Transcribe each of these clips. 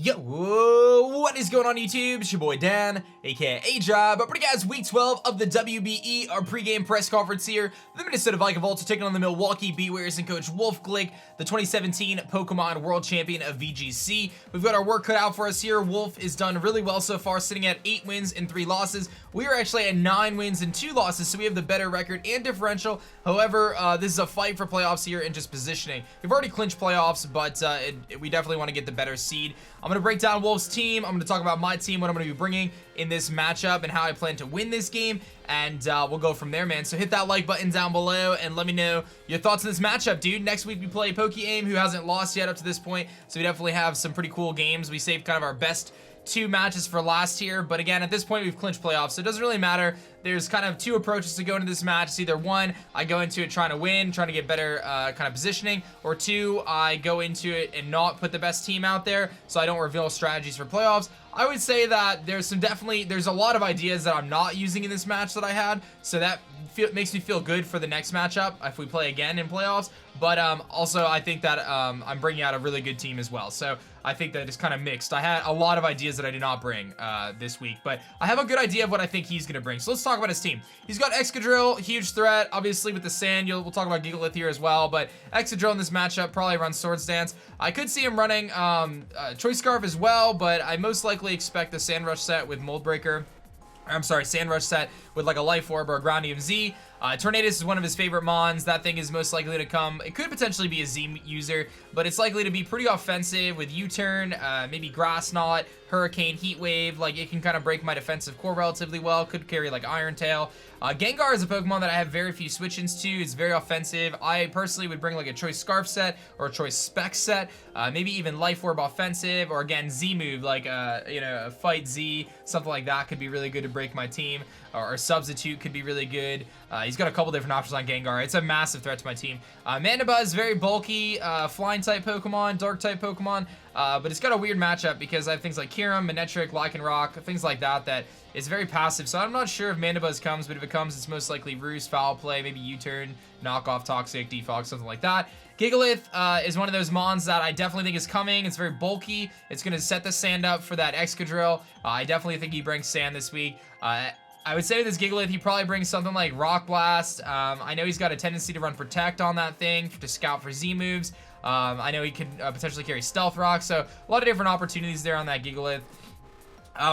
Yo, what is going on YouTube? It's your boy Dan, aka aDrive. But guys, week 12 of the WBE, our pregame press conference here. The Minnesota Vikavolts are taking on the Milwaukee Bewears and coach Wolfe Glick, the 2017 Pokemon World Champion of VGC. We've got our work cut out for us here. Wolfe is done really well so far, sitting at 8 wins and 3 losses. We are actually at 9 wins and 2 losses, so we have the better record and differential. However, this is a fight for playoffs here and just positioning. We've already clinched playoffs, but we definitely want to get the better seed. I'm going to break down Wolfe's team. I'm going to talk about my team, what I'm going to be bringing in this matchup, and how I plan to win this game, and we'll go from there, man. So hit that like button down below, and let me know your thoughts on this matchup, dude. Next week, we play PokeAim, who hasn't lost yet up to this point, so we definitely have some pretty cool games. We saved kind of our best 2 matches for last year, but again, at this point, we've clinched playoffs, so it doesn't really matter. There's kind of 2 approaches to go into this match. It's either 1, I go into it trying to win, trying to get better kind of positioning, or 2, I go into it and not put the best team out there, so I don't reveal strategies for playoffs. I would say that there's a lot of ideas that I'm not using in this match that I had, so that makes me feel good for the next matchup if we play again in playoffs. But also, I think that I'm bringing out a really good team as well, so I think that it's kind of mixed. I had a lot of ideas that I did not bring this week, but I have a good idea of what I think he's going to bring. So let's talk about his team. He's got Excadrill, huge threat, obviously with the sand. We'll talk about Gigalith here as well, but Excadrill in this matchup probably runs Swords Dance. I could see him running Choice Scarf as well, but I most likely expect the Sand Rush set with Mold Breaker. I'm sorry, Sand Rush set with like a Life Orb or a Ground EMZ. Tornadus is one of his favorite mons. That thing is most likely to come. It could potentially be a Z user, but it's likely to be pretty offensive with U-Turn, maybe Grass Knot, Hurricane, Heat Wave. Like, it can kind of break my defensive core relatively well. Could carry like Iron Tail. Gengar is a Pokemon that I have very few switch-ins to. It's very offensive. I personally would bring like a Choice Scarf set or a Choice Spec set. Maybe even Life Orb offensive, or again, Z move, like a Fight Z, something like that could be really good to break my team. Or Substitute could be really good. He's got a couple different options on Gengar. It's a massive threat to my team. Mandibuzz, very bulky, flying type Pokemon, dark type Pokemon, but it's got a weird matchup because I have things like Kyurem, Manectric, Lycanroc, things like that that is very passive. So I'm not sure if Mandibuzz comes, but if it comes, it's most likely Roost, Foul Play, maybe U-Turn, Knock Off, Toxic, Defog, something like that. Gigalith is one of those mons that I definitely think is coming. It's very bulky. It's going to set the sand up for that Excadrill. I definitely think he brings sand this week. I would say with this Gigalith, he probably brings something like Rock Blast. I know he's got a tendency to run Protect on that thing to scout for Z moves. I know he could potentially carry Stealth Rock, so a lot of different opportunities there on that Gigalith.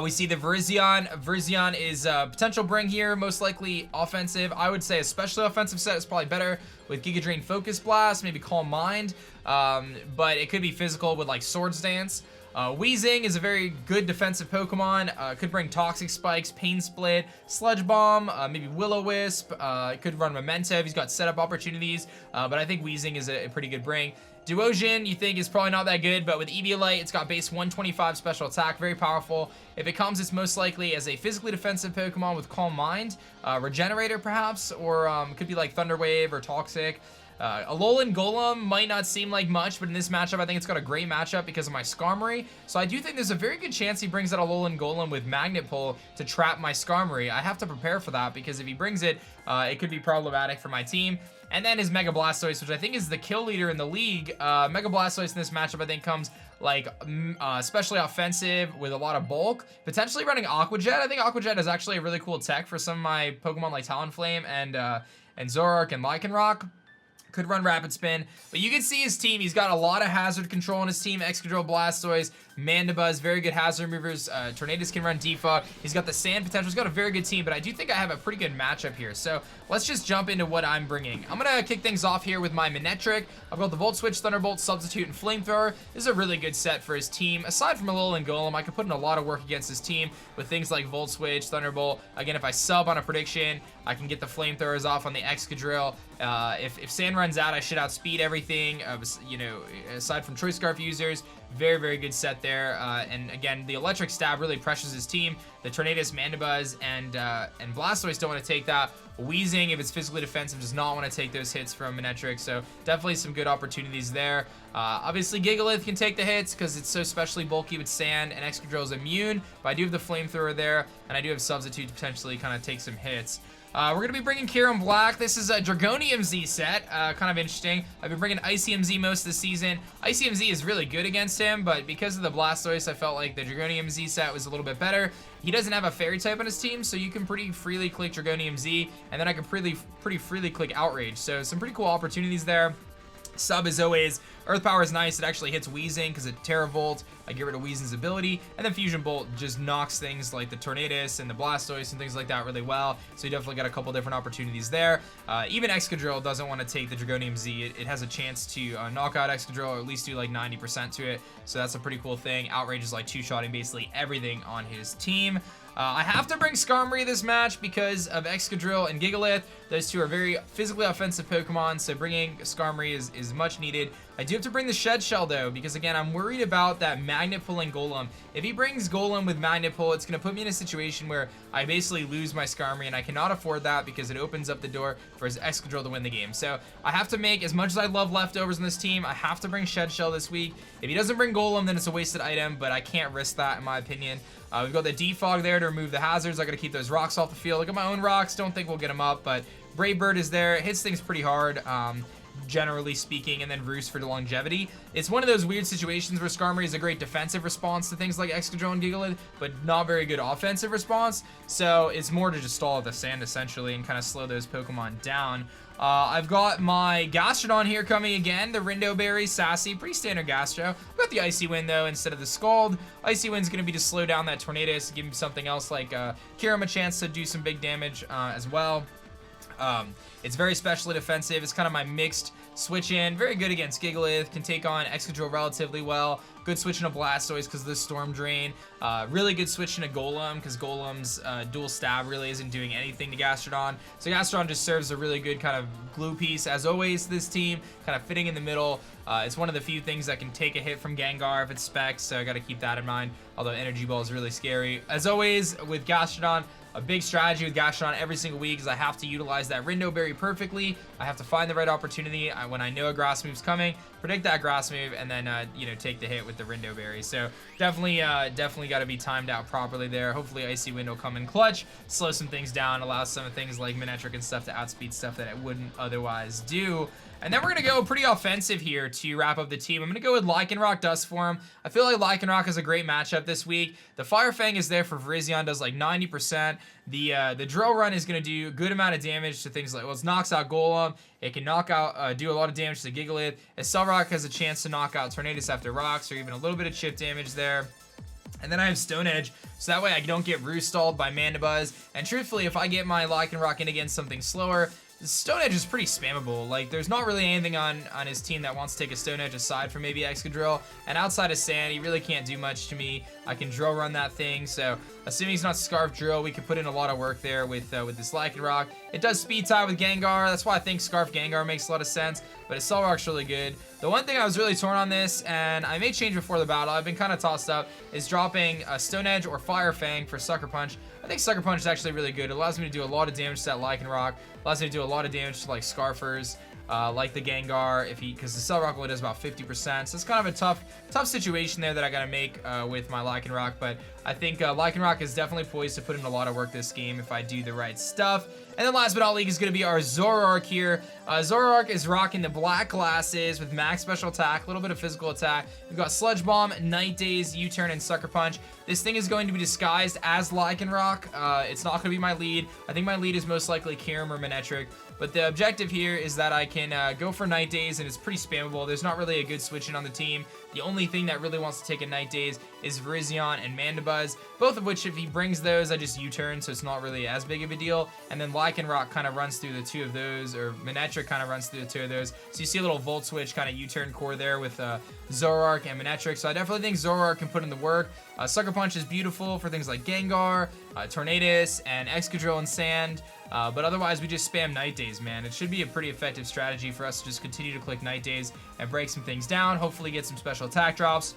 We see the Virizion. Virizion is a potential bring here, most likely offensive. I would say especially offensive set is probably better with Giga Drain, Focus Blast, maybe Calm Mind, but it could be physical with like Swords Dance. Weezing is a very good defensive Pokemon. Could bring Toxic Spikes, Pain Split, Sludge Bomb, maybe Will-O-Wisp. Could run Memento if he's got setup opportunities, but I think Weezing is a pretty good bring. Duosion, you think, is probably not that good, but with Eviolite, it's got base 125 special attack, very powerful. If it comes, it's most likely as a physically defensive Pokemon with Calm Mind, Regenerator perhaps, or could be like Thunder Wave or Toxic. Alolan Golem might not seem like much, but in this matchup, I think it's got a great matchup because of my Skarmory. So I do think there's a very good chance he brings that Alolan Golem with Magnet Pull to trap my Skarmory. I have to prepare for that because if he brings it, it could be problematic for my team. And then his Mega Blastoise, which I think is the kill leader in the league. Mega Blastoise in this matchup, I think, comes like especially offensive with a lot of bulk. Potentially running Aqua Jet. I think Aqua Jet is actually a really cool tech for some of my Pokemon like Talonflame and Zoroark and Lycanroc. Could run Rapid Spin, but you can see his team. He's got a lot of hazard control on his team. Excadrill, Blastoise, Mandibuzz, very good hazard movers. Tornadus can run Defog. He's got the sand potential. He's got a very good team, but I do think I have a pretty good matchup here. So let's just jump into what I'm bringing. I'm going to kick things off here with my Manectric. I've got the Volt Switch, Thunderbolt, Substitute, and Flamethrower. This is a really good set for his team. Aside from Alolan Golem, I could put in a lot of work against his team with things like Volt Switch, Thunderbolt. Again, if I sub on a prediction, I can get the Flamethrowers off on the Excadrill. If Sand runs out, I should outspeed everything. You know, aside from Choice Scarf users, very, very good set there. And again, the Electric Stab really pressures his team. The Tornadus, Mandibuzz, and Blastoise don't want to take that. Weezing, if it's physically defensive, does not want to take those hits from Manectric, so definitely some good opportunities there. Obviously, Gigalith can take the hits because it's so specially bulky with Sand, and Excadrill is immune, but I do have the Flamethrower there, and I do have Substitute to potentially kind of take some hits. We're going to be bringing Kyurem-B. This is a Dragonium Z set, kind of interesting. I've been bringing Icy MZ most of the season. Icy MZ is really good against him, but because of the Blastoise, I felt like the Dragonium Z set was a little bit better. He doesn't have a Fairy type on his team, so you can pretty freely click Dragonium Z, and then I can pretty freely click Outrage. So some pretty cool opportunities there. Sub is always, Earth Power is nice, it actually hits Weezing because it Terra Volt, I get rid of Weezing's ability, and then Fusion Bolt just knocks things like the Tornadus and the Blastoise and things like that really well, so you definitely got a couple different opportunities there. Even Excadrill doesn't want to take the Dragonium Z, it has a chance to knock out Excadrill, or at least do like 90% to it, so that's a pretty cool thing. Outrage is like two-shotting basically everything on his team. I have to bring Skarmory this match because of Excadrill and Gigalith. Those two are very physically offensive Pokemon, so bringing Skarmory is much needed. I do have to bring the Shed Shell though, because again, I'm worried about that Magnet Pulling Golem. If he brings Golem with Magnet Pull, it's going to put me in a situation where I basically lose my Skarmory, and I cannot afford that because it opens up the door for his Excadrill to win the game. So I have to make, as much as I love leftovers in this team, I have to bring Shed Shell this week. If he doesn't bring Golem, then it's a wasted item, but I can't risk that in my opinion. We've got the Defog there to remove the hazards. I got to keep those rocks off the field. Look at my own rocks. Don't think we'll get them up, but Brave Bird is there. It hits things pretty hard, generally speaking, and then Roost for the longevity. It's one of those weird situations where Skarmory is a great defensive response to things like Excadrill and Gigalith, but not very good offensive response. So it's more to just stall the sand essentially and kind of slow those Pokemon down. I've got my Gastrodon here coming again, the Rindo Berry, Sassy, pretty standard Gastro. I've got the Icy Wind though instead of the Scald. Icy Wind's going to be to slow down that Tornadus, give him something else like Kyurem a chance to do some big damage as well. It's very specially defensive. It's kind of my mixed switch in. Very good against Gigalith. Can take on Excadrill relatively well. Good switch into Blastoise because of the Storm Drain. Really good switch into Golem because Golem's dual stab really isn't doing anything to Gastrodon. So Gastrodon just serves a really good kind of glue piece as always this team. Kind of fitting in the middle. It's one of the few things that can take a hit from Gengar if it's Specs, so I got to keep that in mind. Although Energy Ball is really scary. As always with Gastrodon, a big strategy with Gastrodon every single week is I have to utilize that Rindo Berry perfectly. I have to find the right opportunity when I know a grass move's coming, predict that grass move, and then you know, take the hit with the Rindo Berry. So definitely got to be timed out properly there. Hopefully Icy Wind will come in clutch, slow some things down, allow some things like Manectric and stuff to outspeed stuff that it wouldn't otherwise do. And then we're going to go pretty offensive here to wrap up the team. I'm going to go with Lycanroc Duskform. I feel like Lycanroc is a great matchup this week. The Fire Fang is there for Virizion, does like 90%. The Drill Run is going to do a good amount of damage to things like, well, it knocks out Golem. It can knock out, do a lot of damage to Gigalith. Accelerock has a chance to knock out Tornadus after rocks, or even a little bit of chip damage there. And then I have Stone Edge, so that way I don't get Roost stalled by Mandibuzz. And truthfully, if I get my Lycanroc in against something slower, Stone Edge is pretty spammable. Like, there's not really anything on his team that wants to take a Stone Edge aside from maybe Excadrill. And outside of Sand, he really can't do much to me. I can Drill Run that thing, so assuming he's not Scarf Drill, we could put in a lot of work there with this Lycanroc. It does Speed Tie with Gengar. That's why I think Scarf Gengar makes a lot of sense, but Accelerock's really good. The one thing I was really torn on this, and I may change before the battle, I've been kind of tossed up, is dropping a Stone Edge or Fire Fang for Sucker Punch. I think Sucker Punch is actually really good. It allows me to do a lot of damage to that Lycanroc. Allows me to do a lot of damage to like Scarfers, like the Gengar, because the Accelerock only does about 50%. So it's kind of a tough situation there that I gotta make with my Lycanroc. But I think Lycanroc is definitely poised to put in a lot of work this game if I do the right stuff. And then last but not least is going to be our Zoroark here. Zoroark is rocking the black glasses with max special attack, a little bit of physical attack. We've got Sludge Bomb, Night Daze, U-Turn, and Sucker Punch. This thing is going to be disguised as Lycanroc. It's not going to be my lead. I think my lead is most likely Kyurem or Manectric. But the objective here is that I can go for Night Daze, and it's pretty spammable. There's not really a good switch in on the team. The only thing that really wants to take a Night Daze is Virizion and Mandibuzz, both of which, if he brings those, I just U-turn, so it's not really as big of a deal. And then Lycanroc kind of runs through the two of those, or Manectric kind of runs through the two of those. So you see a little Volt Switch kind of U-turn core there with Zoroark and Manectric. So I definitely think Zoroark can put in the work. Sucker Punch is beautiful for things like Gengar, Tornadus, and Excadrill and Sand. But otherwise, we just spam Night Daze, man. It should be a pretty effective strategy for us to just continue to click Night Daze and break some things down, hopefully get some special attack drops.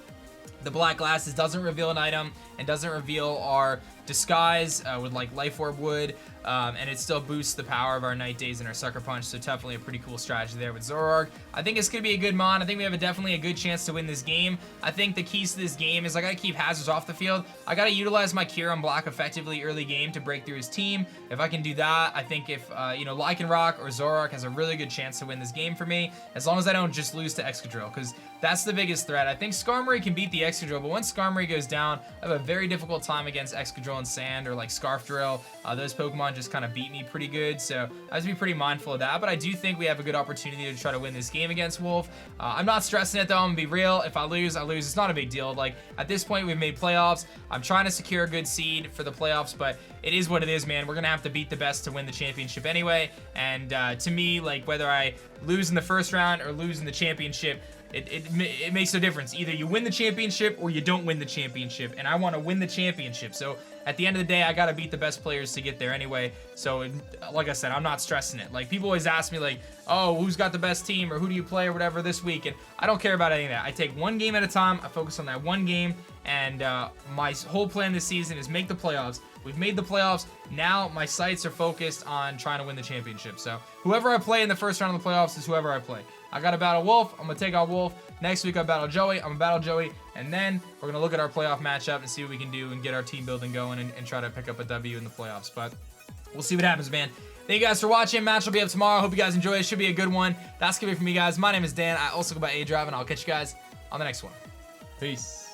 The black glasses doesn't reveal an item and doesn't reveal our Disguise with like Life Orb Wood, and it still boosts the power of our Night Days and our Sucker Punch, so definitely a pretty cool strategy there with Zoroark. I think it's going to be a good mon. I think we have definitely a good chance to win this game. I think the keys to this game is I got to keep hazards off the field. I got to utilize my Kyurem block effectively early game to break through his team. If I can do that, I think if, Lycanroc or Zoroark has a really good chance to win this game for me, as long as I don't just lose to Excadrill, because that's the biggest threat. I think Skarmory can beat the Excadrill, but once Skarmory goes down, I have a very difficult time against Excadrill and Sand or like Scarf Drill. Those Pokemon just kind of beat me pretty good, so I have to be pretty mindful of that, but I do think we have a good opportunity to try to win this game against Wolfe. I'm not stressing it though, I'm gonna be real. If I lose, I lose. It's not a big deal. Like, at this point, we've made playoffs. I'm trying to secure a good seed for the playoffs, but it is what it is, man. We're gonna have to beat the best to win the championship anyway, and to me, like, whether I lose in the first round or lose in the championship, it makes no difference. Either you win the championship or you don't win the championship, and I want to win the championship. So at the end of the day, I got to beat the best players to get there anyway. So like I said, I'm not stressing it. Like, people always ask me like, oh, who's got the best team or who do you play or whatever this week, and I don't care about any of that. I take one game at a time. I focus on that one game, and my whole plan this season is make the playoffs. We've made the playoffs. Now my sights are focused on trying to win the championship. So whoever I play in the first round of the playoffs is whoever I play. I got to battle Wolfe. I'm going to take out Wolfe. Next week I battle Joey. I'm going to battle Joey. And then we're going to look at our playoff matchup and see what we can do and get our team building going and try to pick up a W in the playoffs. But we'll see what happens, man. Thank you guys for watching. Match will be up tomorrow. Hope you guys enjoy. It should be a good one. That's going to be it from me, guys. My name is Dan. I also go by aDrive, and I'll catch you guys on the next one. Peace.